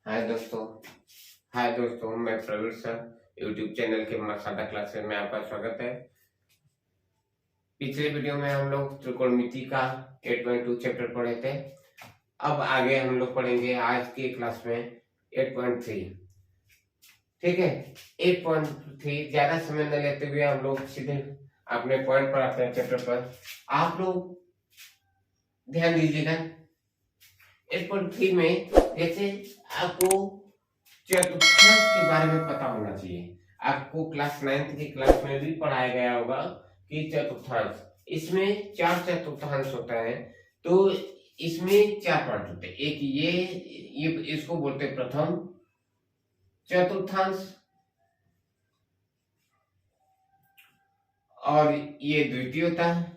हाय दोस्तों हाय दोस्तों, मैं प्रवीण सर यूट्यूब चैनल के मसाला क्लासेस में आपका स्वागत है। पिछले वीडियो में हम लोग त्रिकोणमिति का 8.2 चैप्टर पढ़े थे। अब आगे हम लोग पढ़ेंगे आज की क्लास में 8.3। ठीक है, 8.3 ज्यादा समय न लेते हुए हम लोग सीधे अपने पॉइंट पर आते हैं चैप्टर पर। आप लोग ध्यान दीजिएगा 8.3 में जैसे आपको चतुर्थांश के बारे में पता होना चाहिए। आपको क्लास 9th की क्लास में भी पढ़ाया गया होगा कि चतुर्थांश, इसमें 4 चतुर्थांश होता है। तो इसमें 4 पार्ट होते हैं। एक ये इसको बोलते हैं प्रथम चतुर्थांश, और ये द्वितीय होता है,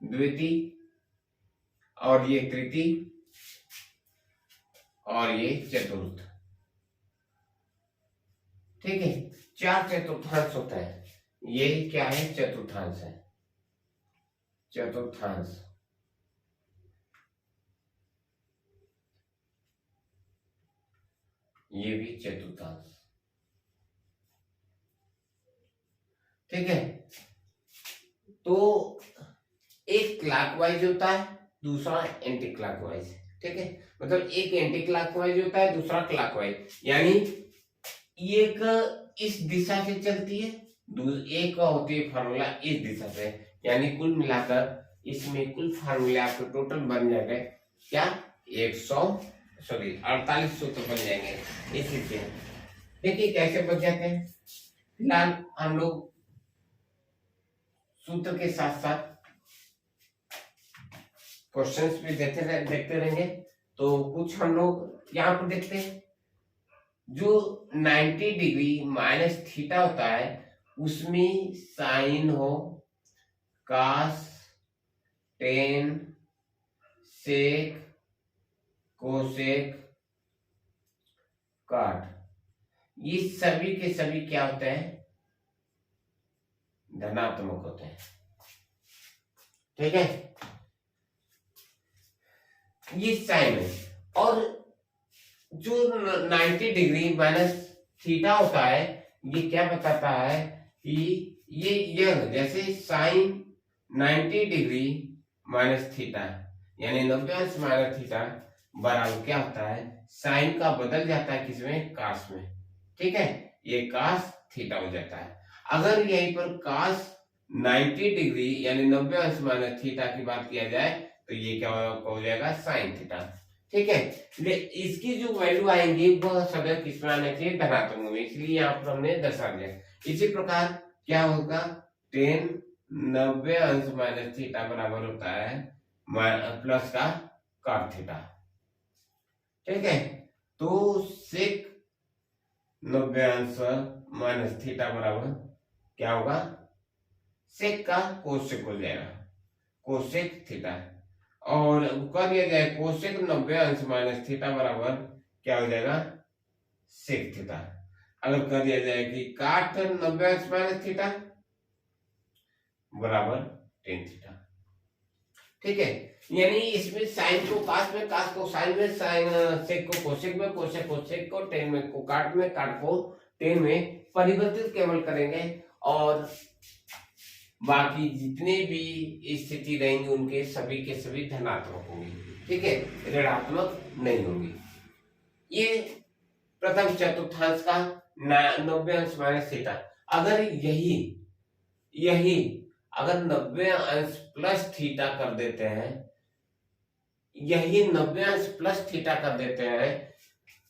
द्वितीय, और ये तृतीय, और ये चतुर्थ। ठीक है, 4 चतुर्थांश होता है। ये क्या है? चतुर्थांश है, चतुर्थांश। ये भी चतुर्थांश। ठीक है, तो एक क्लॉकवाइज होता है, दूसरा एंटी क्लॉकवाइज। ठीक है, मतलब एक एंटी क्लॉकवाइज होता है, दूसरा क्लॉकवाइज। यानी एक इस दिशा से चलती है, एक होती है फार्मूला इस दिशा से। यानी कुल मिलाकर इसमें कुल फार्मूला आपको टोटल बन जाएगा क्या? 4800 तो बन जाएंगे इसी से। देखिए कैसे बन जाते हैं। फिलहाल हम लोग सूत्र के साथ साथ क्वेश्चंस भी देखते रहेंगे। तो कुछ हम लोग यहाँ पर देखते हैं। जो 90 डिग्री माइनस थीटा होता है उसमें साइन हो, कास, टेन, सेक, कोसेक, काट, ये सभी के सभी क्या होते हैं? धनात्मक होते हैं। ठीक है, ये साइन है। और जो 90 डिग्री माइनस थीटा होता है ये क्या बताता है कि ये जैसे साइन 90 डिग्री माइनस थीटा यानी 90 अंश माइनस थीटा बराबर क्या होता है? साइन का बदल जाता है किसमें? कास में। ठीक है, ये कास थीटा हो जाता है। अगर यहीं पर कास 90 डिग्री यानी 90 अंश माइनस थीटा की बात किया जाए तो ये क्या हो जाएगा? Sine theta. ठीक है, इसकी जो वैल्यू आएंगी वह सदैव किस में आना चाहिए? धनात्मक में, इसलिए यहाँ पर हमने दर्शा दिया। इसी प्रकार क्या होगा? टेन 90 अंश माइनस थीटा बराबर होता है प्लस का कॉट थीटा। ठीक है, तो सेक 90 अंश माइनस थीटा बराबर क्या होगा? सेक का कोसेक हो जाएगा, कोसेक थीटा। और कर दिया जाए कोसेक 90 अंश माइनस थीटा बराबर क्या हो जाएगा? Sec theta. अगर कर दिया जाए कि काट 90 अंश माइनस थीटा बराबर टेन थीटा। ठीक है, यानी इसमें साइन को कास में, कास को साइन में, साइन सेक को कोसेक में, कोसेक को सेक को, टेन में को काट में, काट को टेन में परिवर्तित केवल करेंगे। और बाकी जितने भी स्थिति रहेंगी उनके सभी के सभी धनात्मक होंगी। ठीक है, ऋणात्मक नहीं होंगी। ये प्रथम चतुर्थांश का 90 अंश माइनस थीटा। अगर यही अगर 90 अंश प्लस थीटा कर देते हैं, यही 90 अंश प्लस थीटा कर देते हैं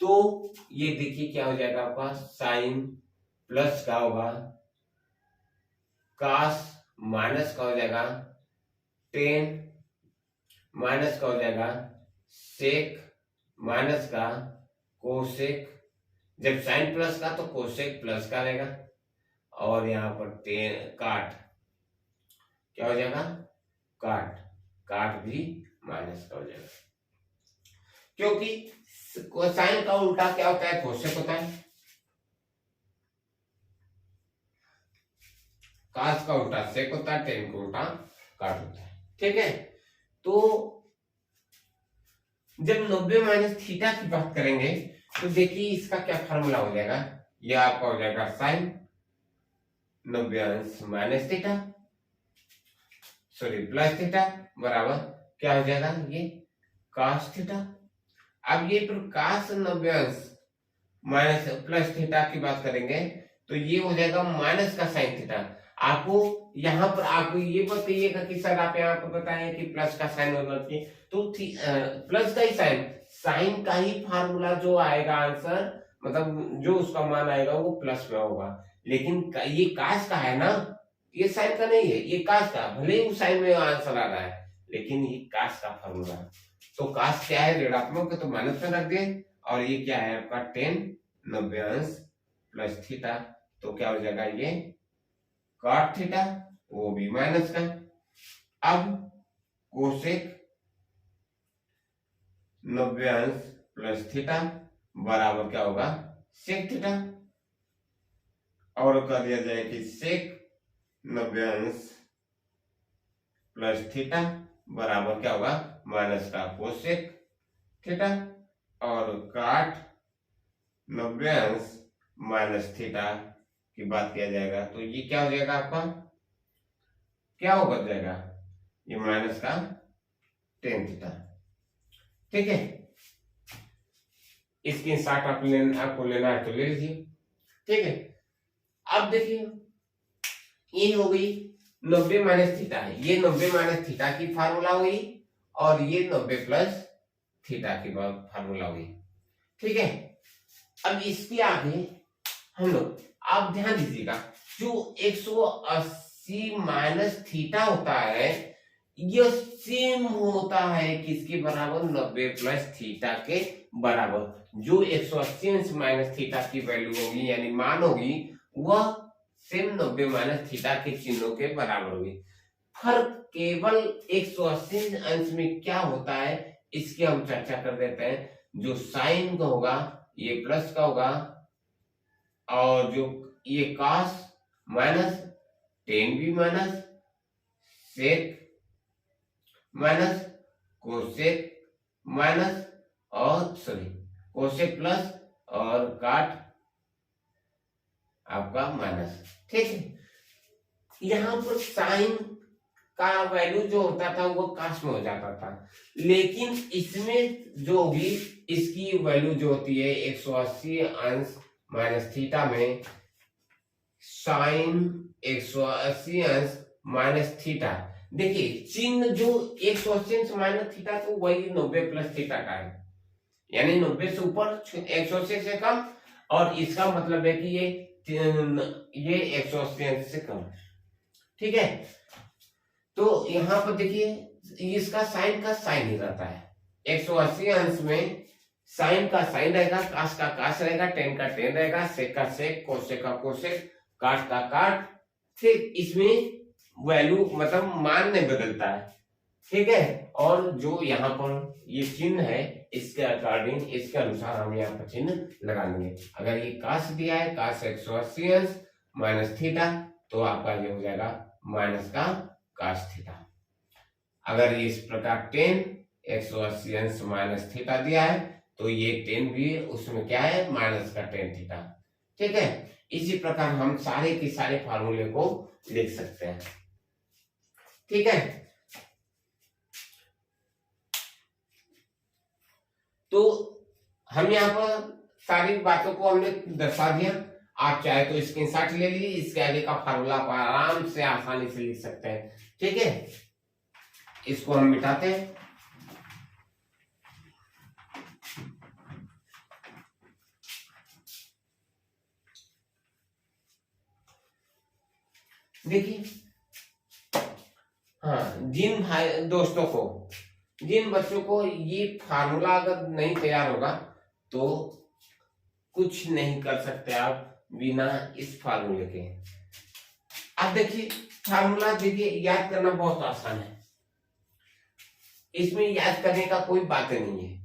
तो ये देखिए क्या हो जाएगा आपका? साइन प्लस का होगा, कास माइनस का हो जाएगा, टेन माइनस का हो जाएगा, सेक माइनस का, कोसेक। जब साइन प्लस का तो कोसेक प्लस का रहेगा। और यहाँ पर टेन काट क्या हो जाएगा? काट, काट भी माइनस का हो जाएगा, क्योंकि साइन का उल्टा क्या होता है? कोसेक होता है। कास का उल्टा सेक होता है, टेन का उल्टा काट होता है। ठीक है, तो जब 90 माइनस थीटा की बात करेंगे तो देखिए इसका क्या फार्मूला हो जाएगा, ये आपका हो जाएगा साइन 90 अंश minus theta, sorry plus theta बराबर क्या हो जाएगा, ये cos थीटा। अब ये cos 90 अंश माइनस प्लस थीटा की बात करेंगे तो ये हो जाएगा माइनस का साइन थीटा। आपको यहाँ पर आपको ये बताइएगा कि सर आप यहाँ पर बताएं कि प्लस का साइन होना चाहिए, तो प्लस का ही साइन, साइन का ही फार्मूला जो आएगा आंसर, मतलब जो उसका मान आएगा वो प्लस में होगा। लेकिन ये कास का है ना, ये साइन का नहीं है, ये कास का, भले ही साइन में आंसर आ रहा है लेकिन ये कास का फार्मूला। तो कास क्या है, ऋणात्मक, तो माइनस में रख दिए, और ये क्या है आपका tan 90 अंश प्लस थीटा, तो क्या हो जाएगा ये cot थीटा, वो भी माइनस का। अब कोसेक 90 अंश प्लस थीटा बराबर क्या होगा सेक थीटा, और कर दिया जाए कि सेक 90 अंश प्लस थीटा बराबर क्या होगा माइनस का कोसेक थीटा, और काट 90 अंश माइनस थीटा की बात किया जाएगा तो ये क्या हो जाएगा आपका, क्या हो बच जाएगा, ये माइनस का tan थीटा। ठीक है, इसकी स्क्रीनशॉट आपको लेना है तो ले लीजिए। ठीक है, अब देखिए ये हो गई 90 माइनस थीटा, ये 90 माइनस थीटा की फार्मूला हुई, और ये 90 प्लस थीटा की फार्मूला हुई। ठीक है, अब इसके आगे हम लोग, आप ध्यान दीजिएगा, जो 180 माइनस थीटा होता है ये सेम होता है किसके बराबर, 90 प्लस थीटा के बराबर। जो 180 अंश माइनस थीटा की वैल्यू होगी यानी मान होगी, वह सेम 90 माइनस थीटा के चिन्हों के बराबर होगी। फर्क केवल 180 अंश में क्या होता है इसकी हम चर्चा कर देते हैं। जो साइन का होगा ये प्लस का होगा, और जो ये cos माइनस tan भी minus, sec minus, cosec minus, और सॉरी कोसेक प्लस, और काट आपका माइनस। ठीक है, यहाँ पर साइन का वैल्यू जो होता था वो काश में हो जाता था, लेकिन इसमें जो भी इसकी वैल्यू जो होती है 180 अंश माइनस थीटा में साइन 180 अंश माइनस थीटा, देखिए चिन्ह जो 180 अंश माइनस थीटा तो वही 90 प्लस थीटा का है, यानी 90 से ऊपर 180 से कम, और इसका मतलब है कि ये 180 अंश से कम। ठीक है, तो यहाँ पर देखिए इसका साइन का साइन ही रहता है, 180 अंश में साइन का साइन रहेगा, कास का कास रहेगा, टेन का टेन रहेगा, सेक का सेक, कोसेक का कोसेक, काट का काट। फिर इसमें वैल्यू मतलब मान नहीं बदलता है। ठीक है, और जो यहाँ पर ये चिन्ह है इसके अकॉर्डिंग, इसके अनुसार हम यहाँ पर चिन्ह लगा लेंगे। अगर ये कास दिया है कास 180 अंश माइनस थीटा, तो आपका ये हो जाएगा माइनस का कास थीटा। अगर इस प्रकार टेन 180 अंश माइनस थीटा दिया है तो ये टेन भी उसमें क्या है माइनस का टेन थीटा। ठीक है, इसी प्रकार हम सारे के सारे फार्मूले को लिख सकते हैं। ठीक है, तो हम यहाँ पर सारी बातों को हमने दर्शा दिया। आप चाहे तो स्क्रीनशॉट ले लीजिए, इसके आगे का फार्मूला आप आराम से आसानी से लिख सकते हैं। ठीक है, इसको हम मिटाते हैं। देखिए, हाँ, जिन भाई दोस्तों को, जिन बच्चों को ये फार्मूला अगर नहीं तैयार होगा तो कुछ नहीं कर सकते आप बिना इस फार्मूले के। अब देखिए फार्मूला, देखिए याद करना बहुत आसान है, इसमें याद करने का कोई बात नहीं है।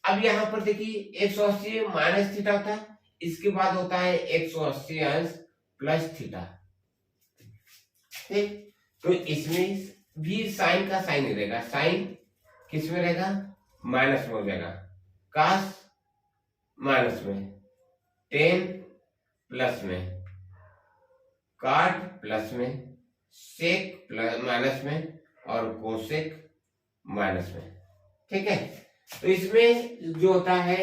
अब यहाँ पर देखिए 180 माइनस थीटा होता है, इसके बाद होता है 180 अंश प्लस थीटा। ठीक, तो इसमें भी साइन का साइन ही रहेगा, साइन किस में रहेगा माइनस में हो जाएगा, कास माइनस में, टेन प्लस में, काट प्लस में, सेक प्लस माइनस में और कोसेक माइनस में। ठीक है, तो इसमें जो होता है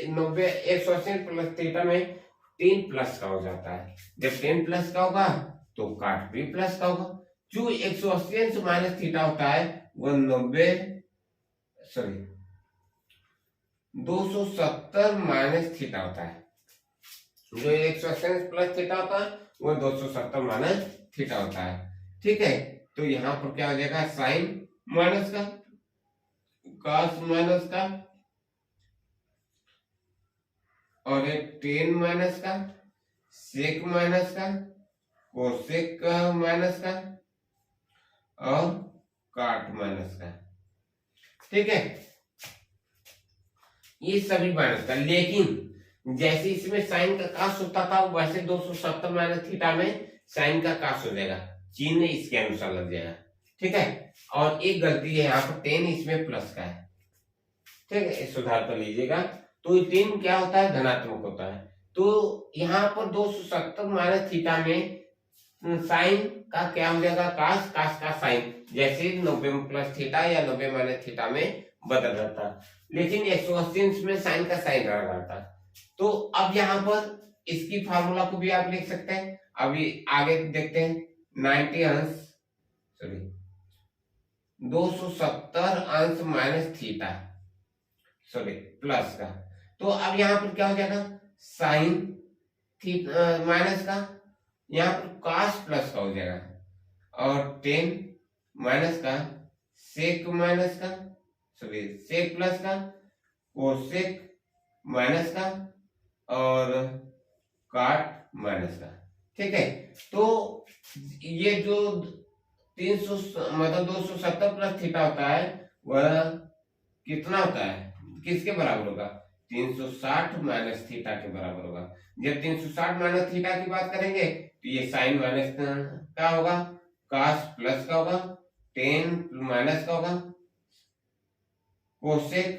90 180 प्लस थीटा में 10 प्लस का हो जाता है। जब 10 प्लस का होगा तो काट भी प्लस का होगा। जो 180 से माइनस थीटा होता है वह 270 माइनस थीटा होता है। जो 180 प्लस थीटा होता है वह 270 माइनस थीटा होता है। ठीक है, तो यहाँ पर क्या हो जाएगा, साइन माइनस का, कॉस माइनस का, और एक टेन माइनस का, सेक माइनस का, कोसेक माइनस का और काट माइनस का। ठीक है, ये सभी माइनस का। लेकिन जैसे इसमें साइन का कास होता था वैसे 270 माइनस थीटा में साइन का कास हो जाएगा, चिन्ह इसके अनुसार लग जाएगा। ठीक है, और एक गलती है यहाँ पर 10 इसमें प्लस का है। ठीक है, सुधार कर लीजिएगा। तो 10 क्या होता है, धनात्मक होता है। तो यहाँ पर 270 माइनस थीटा में साइन का क्या हो जाएगा, कास, कास का साइन, जैसे 90 प्लस थीटा या 90 माइनस थीटा में बदल जाता है। लेकिन 180 में साइन का साइन रह जाता। तो अब यहाँ पर इसकी फार्मूला को भी आप लिख सकते हैं। अभी आगे देखते हैं, 90 अंश 270 अंश माइनस थीटा प्लस का। तो अब यहाँ पर क्या हो जाएगा, साइन थीटा माइनस का, यहाँ पर कॉस प्लस का हो जाएगा, और 10 माइनस का, सेक माइनस का, सेक प्लस का, कोसेक माइनस का और काट माइनस का। ठीक है, तो ये जो 300 मतलब 270 प्लस थीटा होता है वह कितना होता है, किसके बराबर होगा, 360 माइनस थीटा के बराबर होगा। जब 360 माइनस थीटा की बात करेंगे तो ये साइन माइनस का होगा, कॉस प्लस का होगा, टेन माइनस का होगा, कोसेक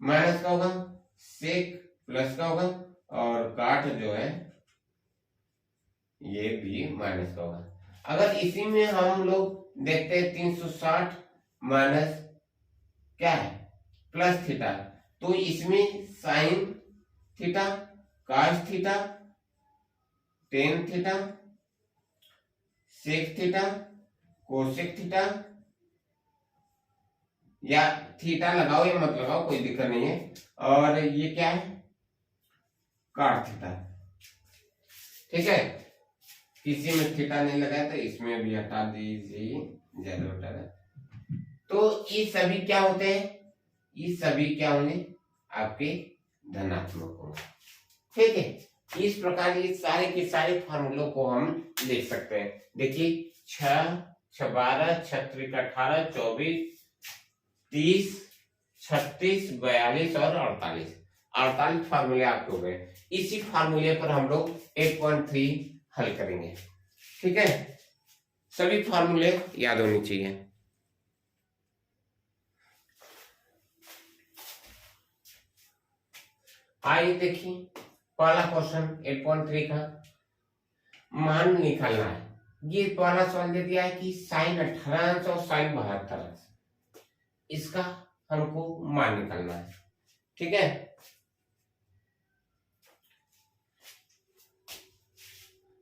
माइनस का होगा, सेक प्लस का होगा और काट जो है ये भी माइनस का होगा। अगर इसी में हम लोग देखते हैं 360 माइनस क्या है, प्लस थीटा, तो इसमें sine theta, cos theta, tan theta, sec theta, cosec theta, या थीटा लगाओ या मत लगाओ कोई दिक्कत नहीं है, और ये क्या है, काट थीटा। ठीक है, किसी में थीटा नहीं लगाया तो इसमें भी हटा दीजिए, ज्यादा बेटर है। तो ये सभी क्या होते हैं, ये सभी क्या होंगे, आपके धनात्मक होंगे। ठीक है, इस प्रकार ये सारे के सारे फार्मूलों को हम लिख सकते हैं। देखिए 6, 6, 12, 6, 18, 24, 30, 36, 42 और 48 फार्मूले आपके हो गए। इसी फार्मूले पर हम लोग 8.3 हल करेंगे। ठीक है, सभी फार्मूले याद होनी चाहिए। आइए देखिए, पहला क्वेश्चन 8.3 का मान निकालना है। ये पहला सवाल दे दिया है कि साइन 18 अंश और साइन 72 अंश, इसका हमको मान निकालना है। ठीक है,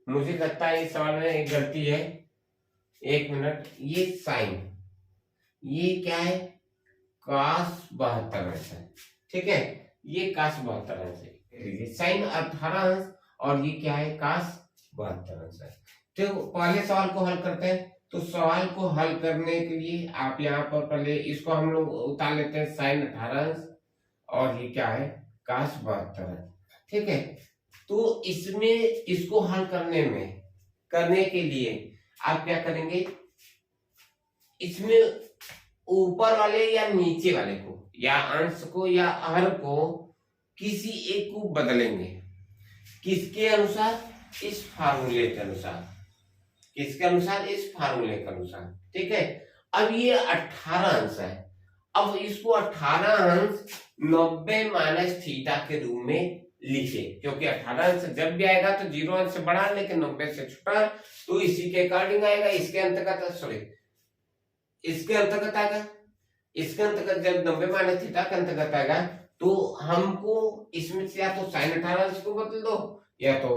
मुझे लगता है इस सवाल में एक गलती है, 1 मिनट। ये साइन, ये क्या है, cos 72 अंश है। ठीक है, ये cos 72 अंश है, साइन 18 अंश और ये क्या है, cos 72 अंश है। तो पहले सवाल को हल करते हैं। तो सवाल को हल करने के लिए आप यहाँ पर पहले इसको हम लोग उतार लेते हैं, साइन 18 अंश और ये क्या है, cos 72 अंश। ठीक है, तो इसमें इसको हल करने के लिए आप क्या करेंगे, इसमें ऊपर वाले या नीचे वाले को या अंश को या हर को किसी एक को बदलेंगे। किसके अनुसार, इस फार्मूले के अनुसार। किसके अनुसार, इस फार्मूले के अनुसार। ठीक है, अब ये 18 अंश है अब इसको 18 अंश 90 माइनस थीटा के रूप में लिखे, क्योंकि 18 अंश जब भी आएगा तो 0 अंश से बड़ा लेकिन 90 से छोटा, तो इसी के अकॉर्डिंग आएगा। इसके अंतर्गत सॉरी इसके अंतर्गत आएगा, इसके अंतर्गत जब 90 माइनस थीटा के अंतर्गत आएगा तो हमको इसमें से या तो साइन 18 अंश को बदल दो या तो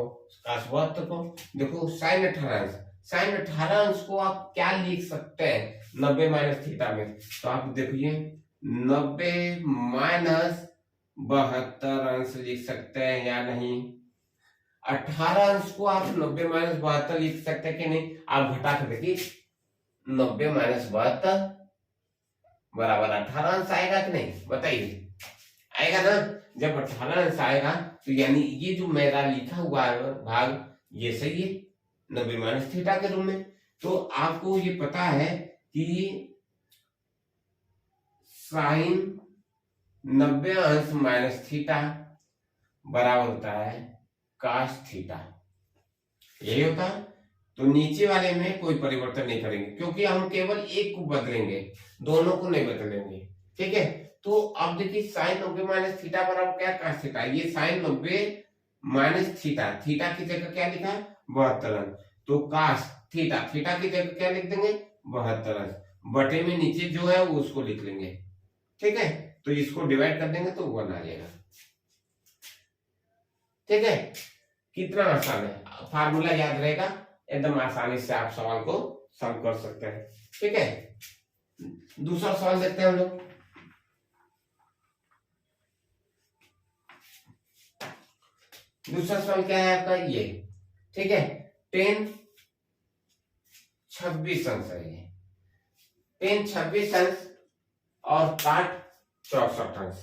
cos 72 को। देखो साइन 18 अंश को आप क्या लिख सकते हैं 90 माइनस थीटा में, तो आप देखिए 90 माइनस 72 अंश लिख सकते हैं या नहीं। 18 अंश को आप 90 माइनस 72 लिख सकते हैं कि नहीं, आप घटा के देखिए 90 माइनस 72 बराबर 18 अंश आएगा कि नहीं, बताइए आएगा ना। जब 18 अंश आएगा तो यानी ये जो मेरा लिखा हुआ है भाग ये सही है 90 माइनस थीटा के रूप में। तो आपको ये पता है कि साइन 90 अंश माइनस थीटा बराबर होता है cos थीटा, यही होता है। तो नीचे वाले में कोई परिवर्तन नहीं करेंगे क्योंकि हम केवल एक को बदलेंगे, दोनों को नहीं बदलेंगे, ठीक है। तो अब देखिए साइन 90 माइनस थीटा बराबर क्या cos थीटा, ये साइन 90 माइनस थीटा, थीटा की जगह क्या लिखा है 72 अंश, तो cos थीटा, थीटा की जगह क्या लिख देंगे 72 अंश, बटे में नीचे जो है वो उसको लिख लेंगे, ठीक है। तो इसको डिवाइड कर देंगे तो 1 आ जाएगा, ठीक है। कितना आसान है, फार्मूला याद रहेगा, एकदम आसानी से आप सवाल को सॉल्व कर सकते हैं, ठीक है। दूसरा सवाल देखते हैं हम लोग। दूसरा सवाल क्या है आपका ये, ठीक है। 10 26 अंश है ये, 10 26 अंश और काट 64 अंश,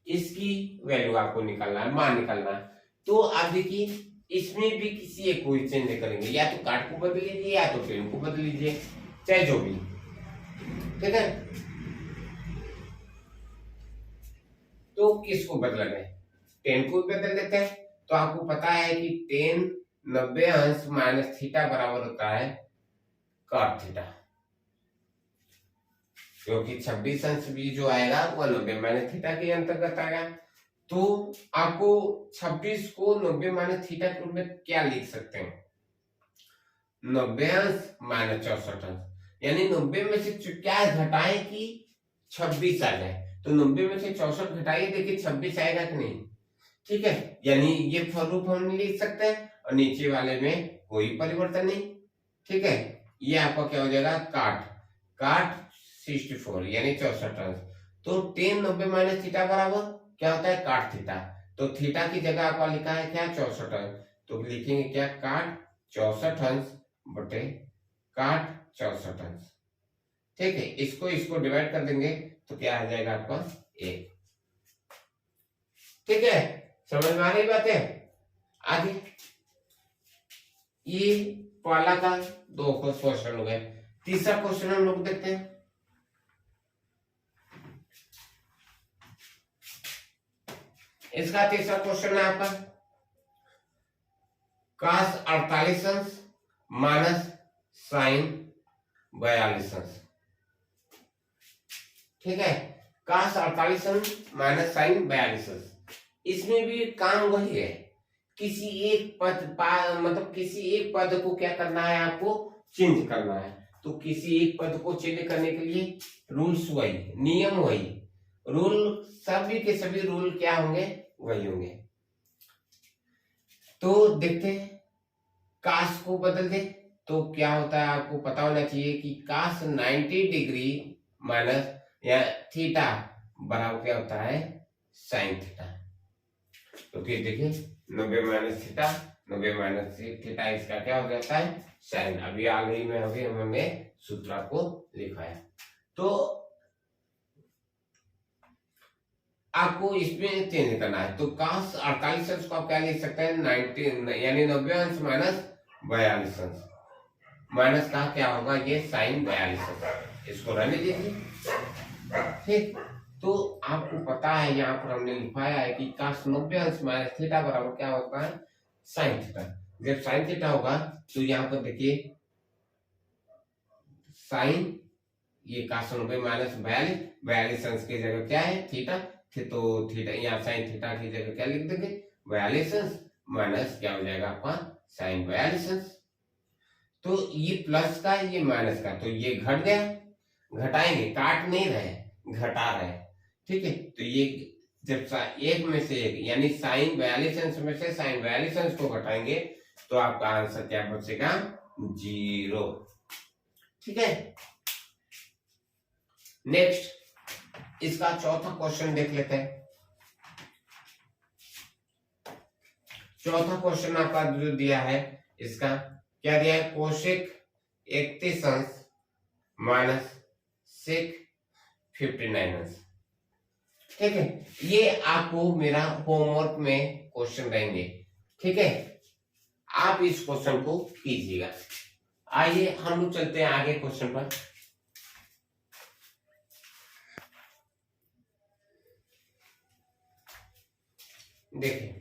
इसकी वैल्यू आपको निकालना है, मान निकालना है। तो आप देखिए इसमें भी किसी एक को चेंज करेंगे, या तो काट को बदल लीजिए या तो पेन को बदल लीजिए, चाहे जो भी, ठीक है। तो किसको बदलना है, 10 को बदल देते हैं। तो आपको पता है कि 10 90 अंश माइनस थीटा बराबर होता है cot थीटा, क्योंकि 26 अंश भी जो आएगा वो 90 माइनस थीटा के अंतर्गत आएगा। तो आपको 26 को 90 माइनस थीटा के रूप में क्या लिख सकते हैं 90 अंश माइनस 64 अंश, यानी 90 में से क्या घटाए कि 26 आ जाए, तो 90 में से 64 घटाइए, देखिए 26 आएगा कि नहीं, ठीक है। यानी ये रूप हम लिख सकते हैं और नीचे वाले में कोई परिवर्तन नहीं, ठीक है। ये आपका क्या हो जाएगा काट 64 यानी 64 अंश। तो 10 90 माइनस थीटा बराबर क्या होता है काट थीटा, तो थीटा की जगह आपका लिखा है क्या 64 अंश, तो लिखेंगे क्या काट 64 अंश बटे काट 64 अंश, ठीक है। इसको डिवाइड कर देंगे तो क्या आ जाएगा आपका 1, ठीक है। समझ में आ रही बात है। आगे ये पहला का 2 क्वेश्चन हो गए, तीसरा क्वेश्चन हम लोग देखते हैं। इसका तीसरा क्वेश्चन है आपका cos 48 अंश माइनस साइन 42 अंश, ठीक है। cos 48 अंश माइनस साइन 42 अंश, इसमें भी काम वही है, किसी एक पद मतलब किसी एक पद को क्या करना है आपको चेंज करना है। तो किसी एक पद को चेंज करने के लिए रूल्स वही, नियम वही, रूल सभी के सभी रूल क्या होंगे वही होंगे। तो देखते हैं कास को बदल दे तो क्या होता है, आपको पता होना चाहिए कि कास 90 डिग्री माइनस या थीटा बराबर क्या होता है साइन थीटा। तो फिर देखिए 90 माइनस थीटा 90 माइनस थीटा, इसका क्या हो जाता है साइन। अभी आगे में अभी हमने सूत्र को लिखा है। तो आपको इसमें चेंज करना है, तो cos 48 अंश को आप क्या लिख सकते हैं 90 यानी 90 अंश माइनस 42 अंश, माइनस का क्या होगा ये साइन 42 अंश, इसको रहने दीजिए, ठीक। तो आपको पता है यहाँ पर हमने लिखाया है कि cos 90 अंश माइनस थीटा बराबर क्या होता है साइन थीटा। जब साइन थीटा होगा तो यहाँ पर देखिए साइन ये cos 90 माइनस 42 अंश की जगह क्या है थीटा, तो थीटा यहाँ साइन थीटा की जगह क्या लिख देंगे 42 अंश माइनस क्या हो जाएगा आपका साइन 42 अंश। तो ये प्लस का ये माइनस का, तो ये घट गया, घटाएंगे काट नहीं रहे घटा रहे, ठीक है। तो ये जब एक में से एक यानी साइन 42 अंश में से साइन 42 अंश को घटाएंगे तो आपका आंसर क्या बचेगा 0, ठीक है। नेक्स्ट इसका चौथा क्वेश्चन देख लेते हैं। चौथा क्वेश्चन आपका जो दिया है इसका क्या दिया है कोशेक 31 अंश माइनस सेक 59 अंश, ठीक है। ये आपको मेरा होमवर्क में क्वेश्चन रहेंगे, ठीक है। आप इस क्वेश्चन को कीजिएगा। आइए हम लोग चलते हैं आगे क्वेश्चन पर। देखिए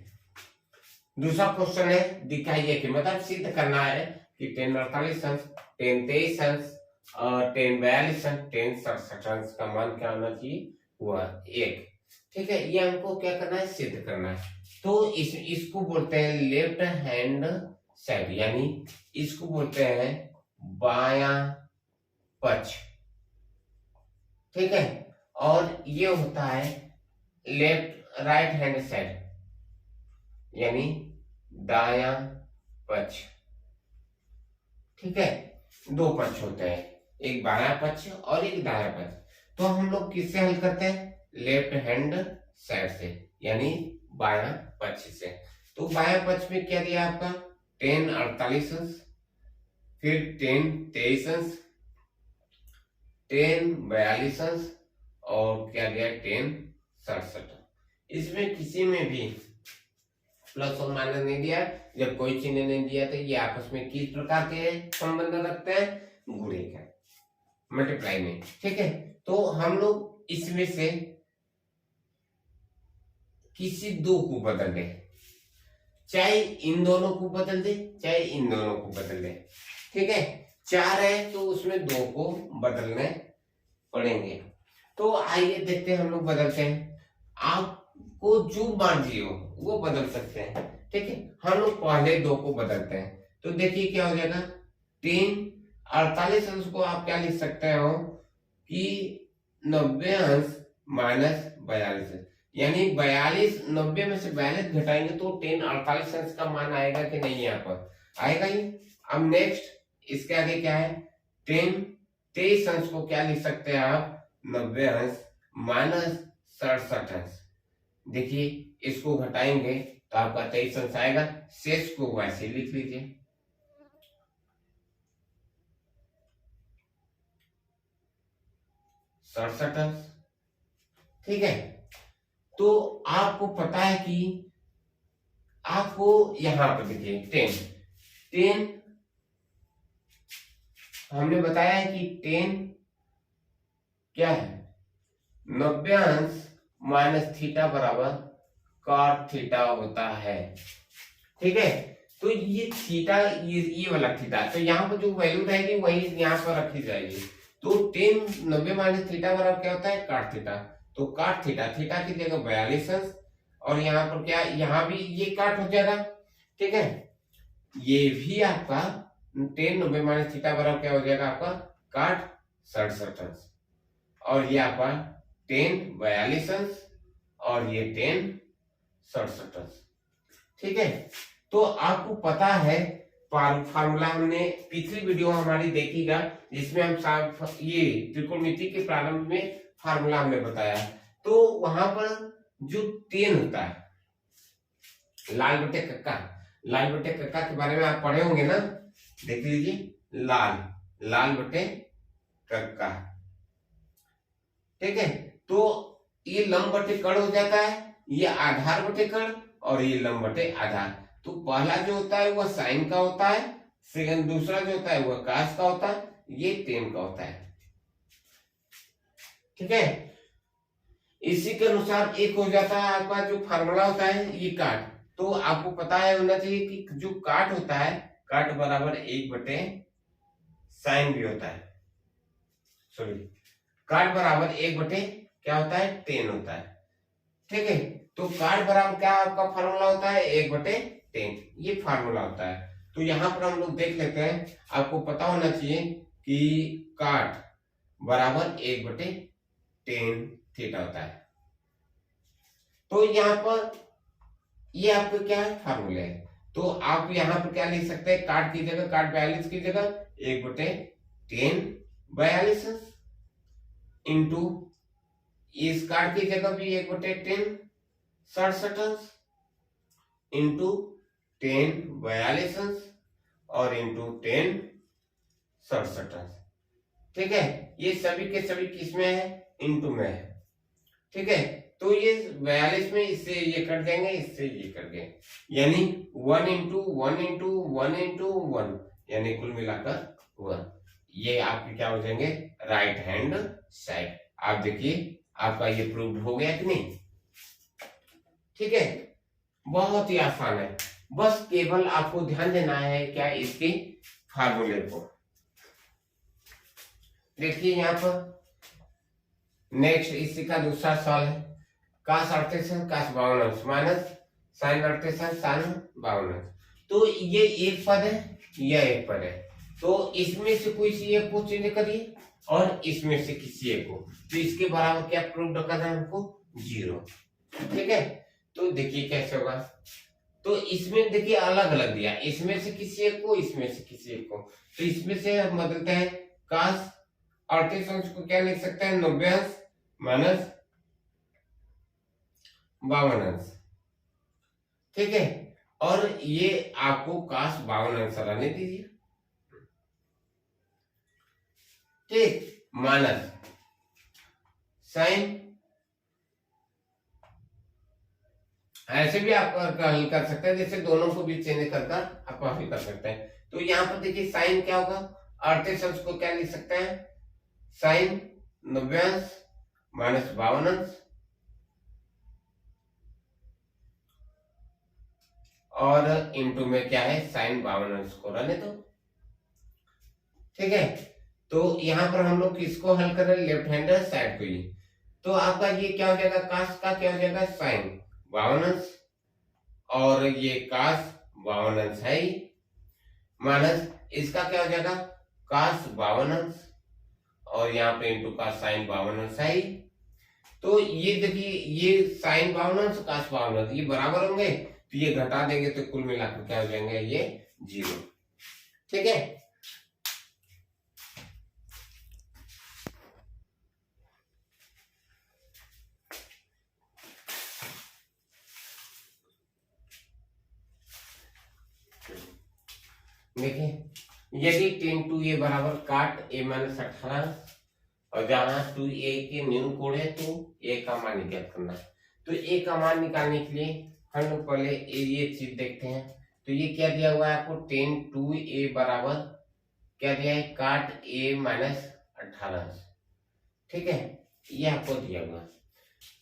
दूसरा क्वेश्चन है, दिखाइए कि मतलब सिद्ध करना है कि 10 48 अंश 10 23 अंश और 10 42 अंश 10 67 अंश का मान क्या होना चाहिए हुआ 1, ठीक है। ये हमको क्या करना है सिद्ध करना है। तो इसको बोलते हैं लेफ्ट हैंड साइड, यानी इसको बोलते हैं बायां पक्ष, ठीक है। और ये होता है लेफ्ट राइट हैंड साइड यानी दायां पक्ष, ठीक है। दो पक्ष होते हैं, एक बायां पक्ष और एक दायां पक्ष। तो हम लोग किससे हल करते हैं लेफ्ट हैंड साइड से यानी बायां पक्ष से। तो बायां पक्ष में क्या दिया आपका 10 48 अंश, फिर 10 23 अंश, 10 42 अंश और क्या दिया 10 67। इसमें किसी में भी प्लस और माइनस नहीं दिया, जब कोई चिन्ह नहीं दिया तो ये आपस में किस प्रकार के संबंध रखते हैं गुणे का मल्टीप्लाई में, ठीक है। तो हम लोग इसमें से किसी दो को बदल दे, चाहे इन दोनों को बदल दे चाहे इन दोनों को बदल दे, ठीक है। 4 है तो उसमें 2 को बदलने पड़ेंगे। तो आइए देखते हैं हम लोग बदलते हैं। आपको जो मर्जी हो वो बदल सकते हैं, ठीक है। हम लोग पहले 2 को बदलते हैं। तो देखिए क्या हो जाएगा 3 48 अंश को आप क्या लिख सकते हो कि 90 अंश माइनस 42 अंश, यानी 42 90 में से 42 घटाएंगे तो 10 48 अंश का मान आएगा कि नहीं, यहाँ पर आएगा ही। अब नेक्स्ट इसके आगे क्या है 10 23 अंश को क्या लिख सकते हैं आप 90 अंश माइनस 67 अंश। देखिए इसको घटाएंगे तो आपका 23 अंश आएगा, शेष को वैसे लिख लीजिए। सड़सठ अंश, ठीक है। तो आपको पता है कि आपको यहां पर देखिए 10 हमने बताया है कि 10 क्या है 90 अंश माइनस थीटा बराबर कॉट थीटा होता है, ठीक है। तो ये थीटा ये वाला थीटा, तो यहाँ पर जो वैल्यू रहेगी वही यहाँ पर रखी जाएगी। तो 10 90 माइनस थीटा बराबर क्या होता है कॉट थीटा। तो कॉट थीटा थीटा की जगह 42 अंश और यहाँ पर क्या यहाँ भी ये काट हो जाएगा, ठीक है। ये भी आपका 10 90 माइनस थीटा बराबर क्या हो जाएगा आपका काट 67 अंश और ये आपका 10 42 अंश और ये 10 67 अंश, ठीक है। तो आपको पता है फार्मूला हमने पिछली वीडियो हमारी देखिएगा जिसमें हम ये त्रिकोणमिति के प्रारंभ में फार्मूला हमने बताया। तो वहां पर जो 10 होता है लाल बटे कक्का के बारे में आप पढ़े होंगे ना, देख लीजिए लाल बटे कक्का, ठीक है। तो ये लंब बटे कड़ हो जाता है, ये आधार बटे कड़ और ये लंब बटे आधार। तो पहला जो होता है वह साइन का होता है, सेकंड दूसरा जो होता है वह कास का होता है, ये 10 का होता है, ठीक है। इसी के अनुसार एक हो जाता है आपका जो फार्मूला होता है ये काट। तो आपको पता है होना चाहिए कि जो काट होता है काट बराबर 1 बटे साइन भी होता है, सॉरी काट बराबर 1/, क्या होता है, 10 होता है। ठीक है, तो काट बराबर क्या आपका फार्मूला होता है, 1/10, ये फार्मूला होता है। तो यहाँ पर हम लोग देख लेते हैं, आपको पता होना चाहिए कि काट बराबर 1/10 थीटा होता है। तो यहाँ पर ये आपको क्या है, फार्मूला है। तो आप यहाँ पर क्या लिख सकते हैं, काट की जगह, काट 42 की जगह 1/10 42 इंटू इस काट की जगह भी 1/10 67 इंटू 10 42 और इंटू 10 67। ठीक है, ये सभी के सभी किस में है, इंटू में है। ठीक है, तो ये 42 में इससे ये कट जाएंगे, इससे ये कट गए, यानी 1 इंटू 1 इंटू 1 इंटू 1, यानी कुल मिलाकर 1। ये आपके क्या हो जाएंगे, राइट हैंड साइड। आप देखिए आपका ये प्रूव्ड हो गया कि नहीं। ठीक है, बहुत ही आसान है, बस केवल आपको ध्यान देना है क्या, इसके फार्मूले को। देखिए यहाँ पर नेक्स्ट इसी का दूसरा सवाल है, कास 48 कास 52 माइनस साइन 48 साइन 52। तो ये एक पद है, यह एक पद है, तो इसमें से कोई सी एक को चेंज करिए और इसमें से किसी एक को, तो इसके बराबर क्या प्रूव करना है हमको, 0। ठीक है, तो देखिए कैसे होगा, तो इसमें देखिए अलग अलग दिया, इसमें से किसी एक को, इसमें से किसी एक को, तो इसमें से हम बदलते हैं, कास 38 को क्या लिख सकते हैं, 90 माइनस 52। ठीक है, और ये आपको कास 52 रहने दीजिए। ठीक, माइनस साइन, ऐसे भी आप हल कर सकते हैं, जैसे दोनों को भी चेंज कर आप हल कर सकते हैं। तो यहाँ पर देखिए साइन क्या होगा, 38 को क्या लिख सकते हैं, साइन 90 माइनस 52 और इंटू में क्या है, साइन 52 को रहने दो। ठीक है, तो यहाँ पर हम लोग किसको हल कर रहे हैं, लेफ्ट हैंडर साइड को ही। तो आपका ये क्या हो जाएगा, कास का क्या हो जाएगा, साइन 52 और ये कास 52 है ही, माइनस इसका क्या हो जाएगा, कास 52 और यहाँ पे इंटू का साइन 52 है ही। तो ये देखिए ये साइन 52 कास 52 ये बराबर होंगे, तो ये घटा देंगे तो कुल मिलाकर क्या हो जाएंगे, ये 0। ठीक है, देखिए यदि 10 2a बराबर काट a माइनस 18 और जहां 2a के न्यून कोण है तो a का मान निकाल करना है। तो a का मान निकालने के लिए हम लोग पहले ये चीज देखते हैं। तो ये क्या दिया हुआ है आपको, 10 2a बराबर क्या दिया है, काट a माइनस 18। ठीक है, ये आपको दिया हुआ।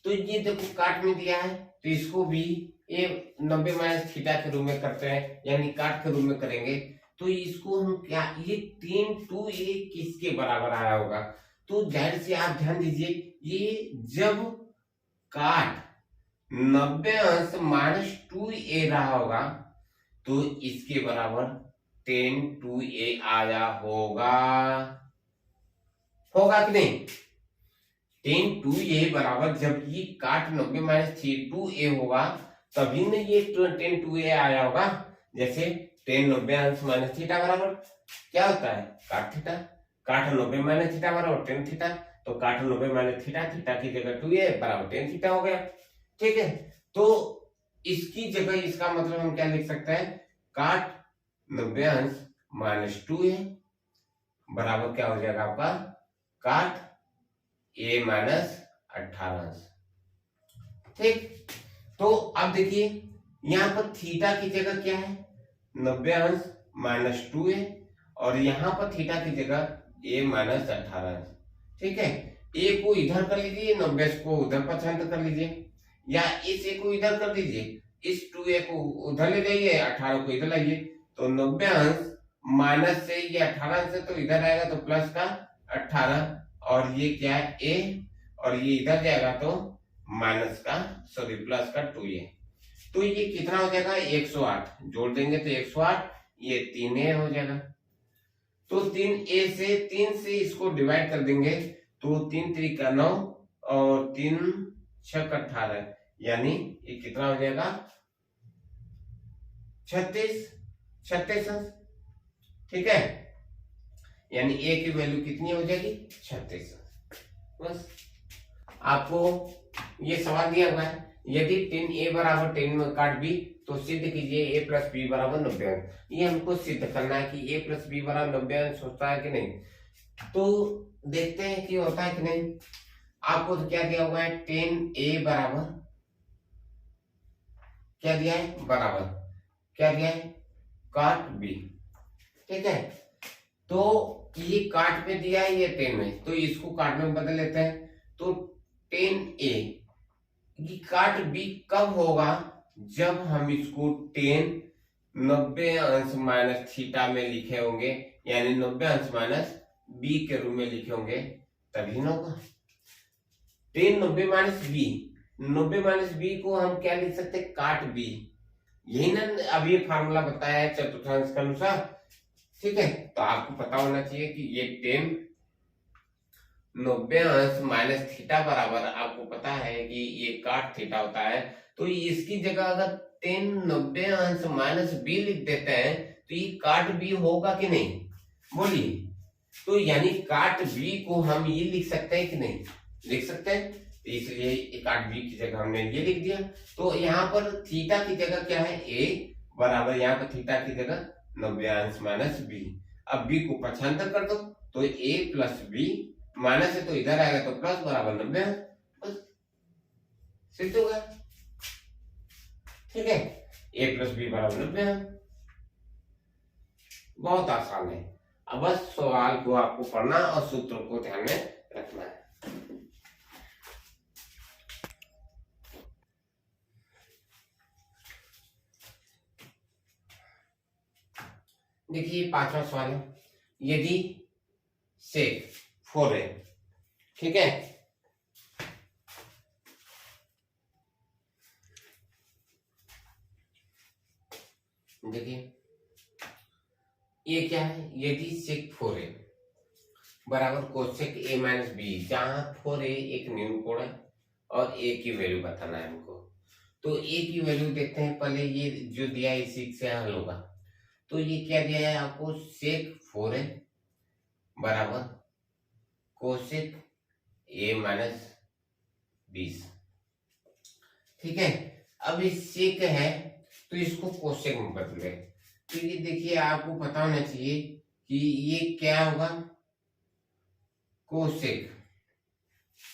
तो ये देखो काट में दिया है, तो इसको भी a 90 माइनस थीटा के रूप में करते हैं, यानी काट के रूप में करेंगे। तो इसको हम क्या, ये 10 2a किसके बराबर आया होगा, तो जाहिर से आप ध्यान दीजिए, ये जब काट 90 माइनस 2a रहा होगा तो इसके बराबर 10 2a आया होगा, होगा कि नहीं। 10 2a बराबर जब ये काट 90 माइनस 2a होगा तभी न ये 10 2a आया होगा। जैसे 10 90 अंश माइनस थीटा बराबर क्या होता है, काट थीटा, काट 90 माइनस थीटा बराबर 10 थीटा, तो काट 90 माइनस थीटा, थीटा की जगह 2a बराबर 10 थीटा हो गया। ठीक है, तो इसकी जगह इसका मतलब हम क्या लिख सकते हैं, काट 90 अंश माइनस 2a बराबर क्या हो जाएगा आपका, काट a माइनस 18। ठीक, तो अब देखिए यहाँ पर थीटा की जगह क्या है, 90 अंश माइनस 2a और यहाँ पर थीटा की जगह a माइनस 18। ठीक है, a को इधर कर लीजिए, 90 को उधर पसंद कर लीजिए, या इस a को इधर कर दीजिए, इस 2a को उधर ले जाइए, 18 को इधर लाइए। तो 90 अंश माइनस से ये 18 से तो इधर आएगा तो प्लस का 18 और ये क्या है ए, और ये इधर जाएगा तो प्लस का 2a। तो ये कितना हो जाएगा 108, जोड़ देंगे तो 108, ये 3a हो जाएगा। तो 3 से इसको डिवाइड कर देंगे तो 3 3 का 9 और 3 6 का 18, यानी ये कितना हो जाएगा 36। ठीक है, यानी ए की वैल्यू कितनी हो जाएगी 36। बस आपको ये सवाल दिया हुआ है, यदि 10a बराबर 10 में काट b तो सिद्ध कीजिए a प्लस b बराबर 90 अंश। ये हमको सिद्ध करना है कि a प्लस b बराबर 90 अंश होता है कि नहीं। तो देखते हैं कि होता है कि नहीं। आपको तो क्या दिया हुआ है 10a बराबर क्या दिया है, बराबर क्या दिया है काट b। ठीक है, तो ये काट में दिया है, ये 10 में, तो इसको काट में बदल लेते हैं। तो 10a की काट b कब होगा, जब हम इसको 10 90 अंश माइनस थीटा में लिखे होंगे, यानी 90 अंश माइनस b के रूप में लिखे होंगे, तभी ना होगा। 10 90 माइनस b, 90 माइनस b को हम क्या लिख सकते हैं काट b। यही ना अभी फार्मूला बताया है चतुर्थांश के अनुसार। ठीक है, तो आपको पता होना चाहिए कि ये 10 90 अंश माइनस थीटा बराबर, आपको पता है कि ये काट थीटा होता है। तो इसकी जगह अगर 10 90 अंश माइनस b लिख देते हैं तो ये काट b होगा कि नहीं, बोलिए। तो यानी काट b को हम ये लिख सकते हैं कि नहीं, लिख सकते हैं। तो इसलिए काट b की जगह हमने ये लिख दिया। तो यहाँ पर थीटा की जगह क्या है a बराबर, यहाँ पर थीटा की जगह 90 अंश माइनस b। अब b को पक्षांतर कर दो तो a प्लस b, माइनस है तो इधर आएगा तो प्लस बराबर 90, बस सिद्ध हो गया। ठीक है, a प्लस b बराबर 90। बहुत आसान है, अब बस सवाल को आपको पढ़ना और सूत्र को ध्यान में रखना है। देखिए 5वां सवाल है, यदि सेक 4 है, ठीक है, देखिए ये क्या है, यदि सेक 4 है बराबर कोसेक a माइनस बी, जहां 4 है एक न्यून कोण है और a की वैल्यू बताना है हमको। तो a की वैल्यू देखते हैं पहले, ये जो दिया है इसी से हल होगा। तो ये क्या दिया है आपको, सेक 4 है बराबर कोसेक a माइनस 20। ठीक है, अब इस सेक है तो इसको कोसेक में बदले। तो ये देखिए आपको पता होना चाहिए कि ये क्या होगा कोसेक,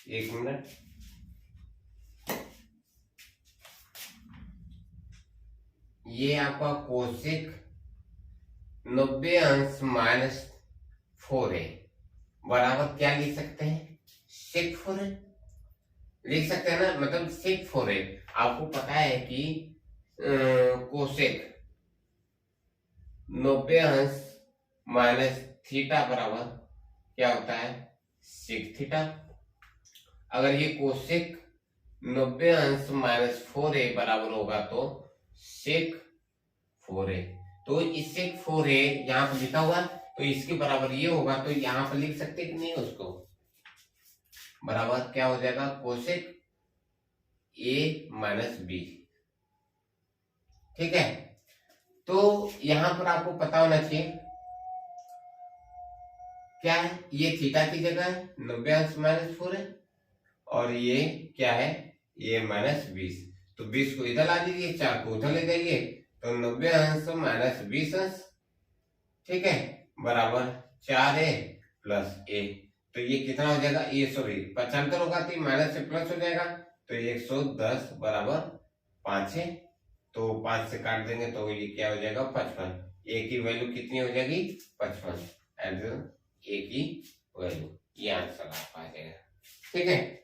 एक मिनट, ये आपका कोसेक 90 अंश माइनस 4 है बराबर क्या लिख सकते हैं सेक 4 है, लिख सकते हैं ना, मतलब सेक 4 है। आपको पता है कि कोसेक 90 अंश माइनस थीटा बराबर क्या होता है सेक थीटा। अगर ये कोसेक 90 अंश माइनस 4a बराबर होगा तो सेक 4a। तो इस सेक 4a यहाँ पर लिखा हुआ, तो इसके बराबर ये होगा, तो यहाँ पर लिख सकते कि नहीं, उसको बराबर क्या हो जाएगा कोसेक a माइनस b। ठीक है, तो यहां पर आपको पता होना चाहिए क्या है, ये थीटा की जगह है 90 अंश माइनस 4 है, और ये क्या है ये माइनस 20। तो 20 को इधर ला दीजिए, 4 को उधर ले जाइए, तो 90 अंश माइनस 20 अंश, ठीक है, बराबर 4a प्लस a। तो ये कितना हो जाएगा, ये सॉरी पक्षांतर होगा तो माइनस से प्लस हो जाएगा, तो 110 बराबर 5 है। तो 5 से काट देंगे तो ये क्या हो जाएगा 55। a की वैल्यू कितनी हो जाएगी 55, एंड a की वैल्यू, ये आंसर आ जाएगा। ठीक है।